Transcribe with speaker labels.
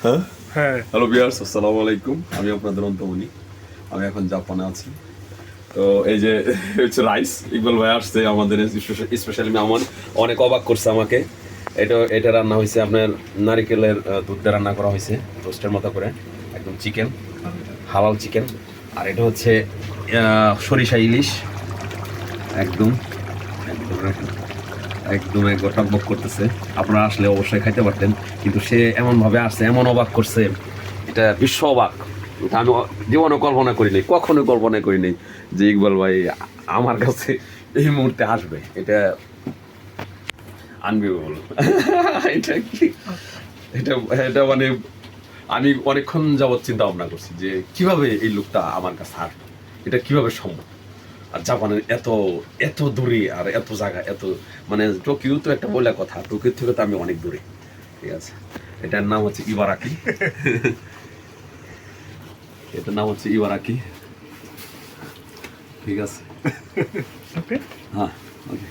Speaker 1: হ্যাঁ
Speaker 2: হ্যাঁ
Speaker 1: hello viewers, আসসালামু আলাইকুম। আমি আপনাদের অন্তমনি। আমি এখন জাপানে আছি। তো এই যে হচ্ছে রাইস, ইকবাল ভাই আসছে আমাদের স্পেশালি মেহমান, অনেক অবাক করছে আমাকে। এটা রান্না হয়েছে আপনার নারিকেলের দুধ দিয়ে রান্না করা হয়েছে রোস্টের মতো করে, একদম চিকেন, হালাল চিকেন। আর এটা হচ্ছে সরিষা ইলিশ, একদম একদম একদম একবার টকবক করতেছে। আপনারা আসলে অবশ্যই খাইতে পারতেন, কিন্তু সে এমন ভাবে আসছে, এমন অবাক করছে, এটা বিশ্ব অবাক। এটা আমি জীবনে কল্পনা করিনি, কখনো কল্পনা করিনি যে ইকবাল ভাই আমার কাছে এই মুহূর্তে আসবে। এটা আনবিলিভেবল। এটা কি, এটা এটা মানে আমি অনেকক্ষণ যাবৎ চিন্তা ভাবনা করছি যে কিভাবে এই লোকটা আমার কাছে আসবে, এটা কিভাবে সম্ভব। আর জাপানের এত এত দূরে, আর এত জায়গা, এত মানে টোকিও তো একটা বলে কথা, টোকিও থেকে তো আমি অনেক দূরে। ঠিক আছে, এটার নাম হচ্ছে ইবারাকি। এটার নাম হচ্ছে ইবারাকি। ঠিক আছে,
Speaker 2: ওকে
Speaker 1: হ্যাঁ, ওকে।